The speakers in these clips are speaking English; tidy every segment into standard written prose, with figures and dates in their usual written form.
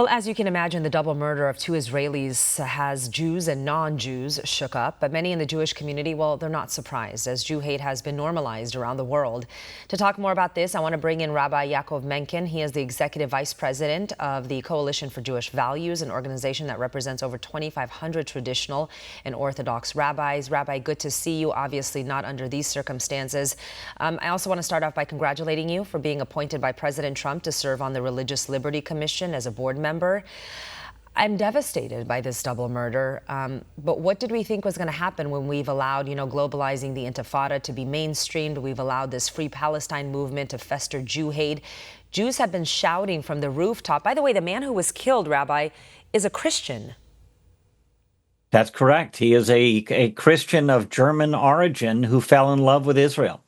Well, as you can imagine, the double murder of two Israelis has Jews and non-Jews shook up, but many in the Jewish community, well, they're not surprised, as Jew hate has been normalized around the world. To talk more about this, I want to bring in Rabbi Yaakov Menken. He is the executive vice president of the Coalition for Jewish Values, an organization that represents over 2,500 traditional and Orthodox rabbis. Rabbi, good to see you, obviously not under these circumstances. I also want to start off by congratulating you for being appointed by President Trump to serve on the Religious Liberty Commission as a board member. I'm devastated by this double murder, but what did we think was going to happen when we've allowed, globalizing the Intifada to be mainstreamed? We've allowed this Free Palestine movement to fester Jew hate. Jews have been shouting from the rooftop. By the way, the man who was killed, Rabbi, is a Christian. That's correct. He is a Christian of German origin who fell in love with Israel.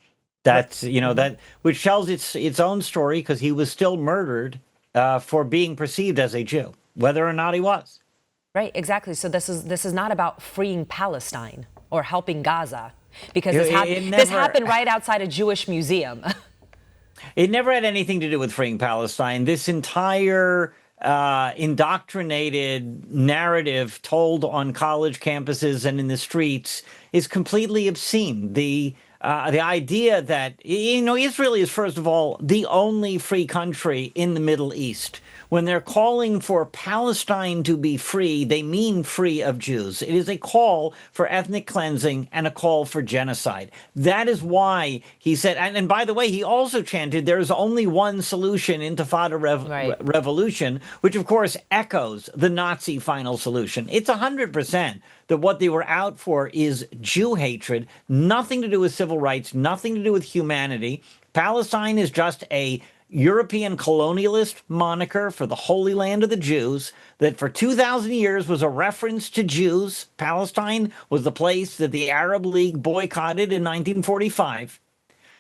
That's, that which tells its own story, because he was still murdered for being perceived as a Jew, whether or not he was. Right, exactly. So this is not about freeing Palestine or helping Gaza, because this happened right outside a Jewish museum. It never had anything to do with freeing Palestine. This entire indoctrinated narrative told on college campuses and in the streets is completely obscene. The idea that, Israel is, first of all, the only free country in the Middle East. When they're calling for Palestine to be free, they mean free of Jews. It is a call for ethnic cleansing and a call for genocide. That is why he said, and by the way, he also chanted, there's only one solution, Intifada revolution, which of course echoes the Nazi final solution. It's 100% that what they were out for is Jew hatred, nothing to do with civil rights, nothing to do with humanity. Palestine is just a European colonialist moniker for the Holy Land of the Jews that for 2,000 years was a reference to Jews. Palestine was the place that the Arab League boycotted in 1945.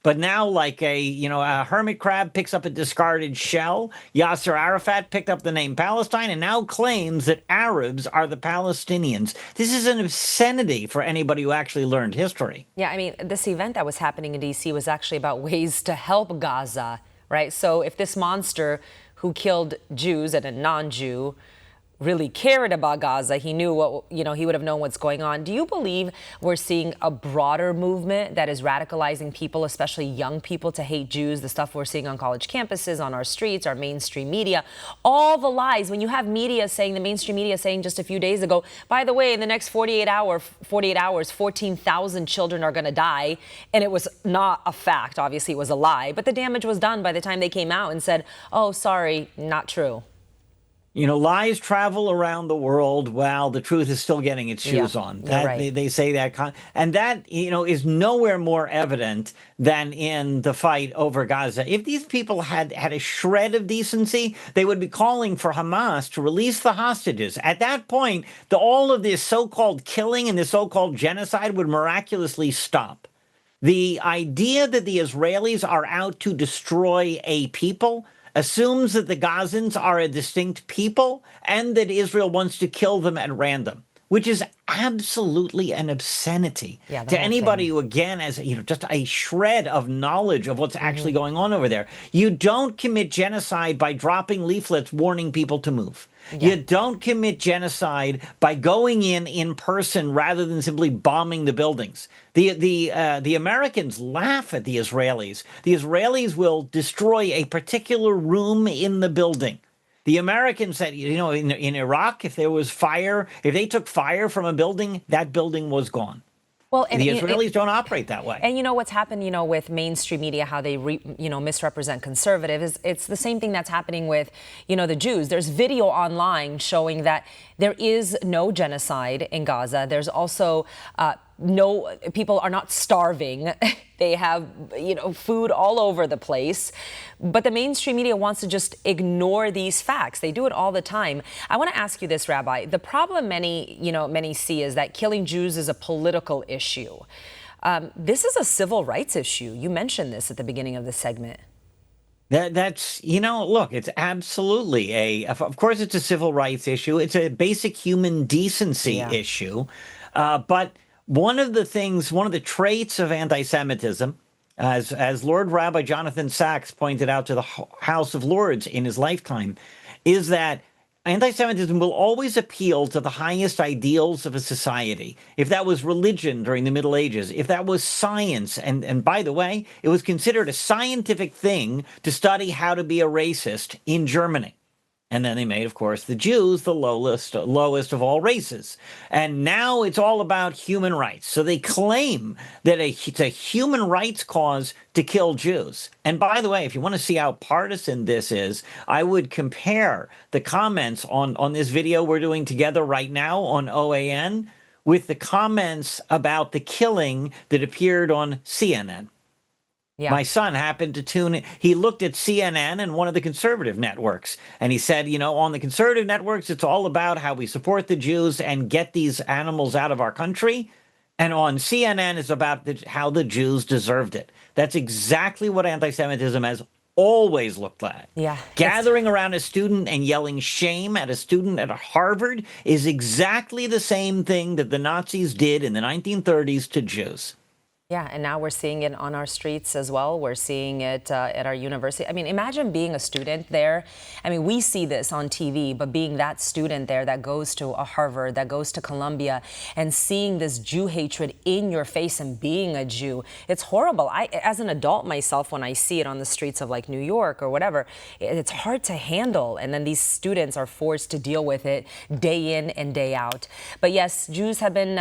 But now, like a hermit crab picks up a discarded shell, Yasser Arafat picked up the name Palestine and now claims that Arabs are the Palestinians. This is an obscenity for anybody who actually learned history. Yeah, I mean, this event that was happening in D.C. was actually about ways to help Gaza, right? So if this monster who killed Jews and a non-Jew really cared about Gaza, he knew what, he would have known what's going on. Do you believe we're seeing a broader movement that is radicalizing people, especially young people, to hate Jews? The stuff we're seeing on college campuses, on our streets, our mainstream media, all the lies. When you have the mainstream media saying just a few days ago, by the way, in the next 48 hours, 14,000 children are going to die. And it was not a fact. Obviously, it was a lie. But the damage was done by the time they came out and said, oh, sorry, not true. Lies travel around the world while the truth is still getting its shoes on. Right. They say that. And that, is nowhere more evident than in the fight over Gaza. If these people had a shred of decency, they would be calling for Hamas to release the hostages. At that point, all of this so-called killing and this so-called genocide would miraculously stop. The idea that the Israelis are out to destroy a people assumes that the Gazans are a distinct people and that Israel wants to kill them at random, which is absolutely an obscenity to anybody who, again, has just a shred of knowledge of what's actually going on over there. You don't commit genocide by dropping leaflets warning people to move. You don't commit genocide by going in person rather than simply bombing the buildings. The Americans laugh at the Israelis. The Israelis will destroy a particular room in the building. The Americans said, in Iraq, if there was fire, if they took fire from a building, that building was gone. Well, and the Israelis don't operate that way. And what's happened, with mainstream media, how they, misrepresent conservatives. It's the same thing that's happening with, the Jews. There's video online showing that there is no genocide in Gaza. There's also no, people are not starving. They have, food all over the place. But the mainstream media wants to just ignore these facts. They do it all the time. I want to ask you this, Rabbi. The problem many see is that killing Jews is a political issue. This is a civil rights issue. You mentioned this at the beginning of the segment. That's, look, it's absolutely of course it's a civil rights issue. It's a basic human decency issue. But one of the traits of anti-Semitism, as Lord Rabbi Jonathan Sacks pointed out to the House of Lords in his lifetime, is that Anti-Semitism will always appeal to the highest ideals of a society. If that was religion during the Middle Ages, if that was science, and by the way, it was considered a scientific thing to study how to be a racist in Germany. And then they made, of course, the Jews the lowest of all races. And now it's all about human rights. So they claim that it's a human rights cause to kill Jews. And by the way, if you want to see how partisan this is, I would compare the comments on this video we're doing together right now on OAN with the comments about the killing that appeared on CNN. Yeah. My son happened to tune in. He looked at CNN and one of the conservative networks, and he said, on the conservative networks, it's all about how we support the Jews and get these animals out of our country. And on CNN, it's about how the Jews deserved it. That's exactly what anti-Semitism has always looked like. Yeah. Gathering around a student and yelling shame at a student at Harvard is exactly the same thing that the Nazis did in the 1930s to Jews. Yeah, and now we're seeing it on our streets as well. We're seeing it at our university. I mean, imagine being a student there. I mean, we see this on TV, but being that student there that goes to a Harvard, that goes to Columbia, and seeing this Jew hatred in your face and being a Jew, it's horrible. As an adult myself, when I see it on the streets of like New York or whatever, it's hard to handle. And then these students are forced to deal with it day in and day out. But yes, Jews and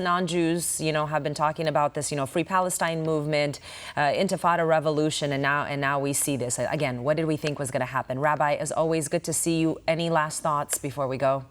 non-Jews, have been talking about this, Free Palestine movement, Intifada revolution, and now we see this. Again, what did we think was going to happen? Rabbi, as always, good to see you. Any last thoughts before we go?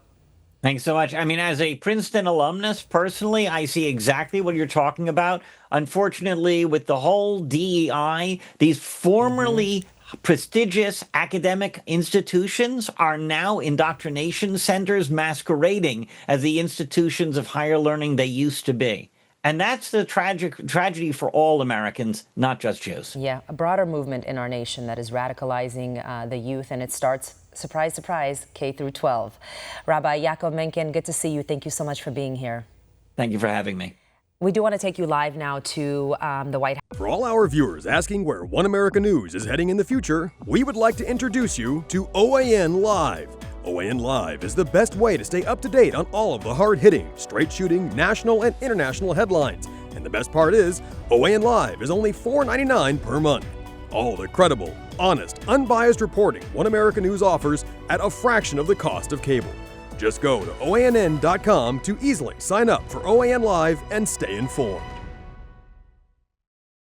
Thanks so much. I mean, as a Princeton alumnus, personally, I see exactly what you're talking about. Unfortunately, with the whole DEI, these formerly prestigious academic institutions are now indoctrination centers masquerading as the institutions of higher learning they used to be. And that's the tragedy for all Americans, not just Jews. Yeah, a broader movement in our nation that is radicalizing the youth, and it starts, surprise, surprise, K through 12. Rabbi Yaakov Menken, good to see you. Thank you so much for being here. Thank you for having me. We do want to take you live now to the White House. For all our viewers asking where One America News is heading in the future, we would like to introduce you to OAN Live. OAN Live is the best way to stay up to date on all of the hard-hitting, straight-shooting, national and international headlines. And the best part is, OAN Live is only $4.99 per month. All the credible, honest, unbiased reporting One America News offers at a fraction of the cost of cable. Just go to OANN.com to easily sign up for OAN Live and stay informed.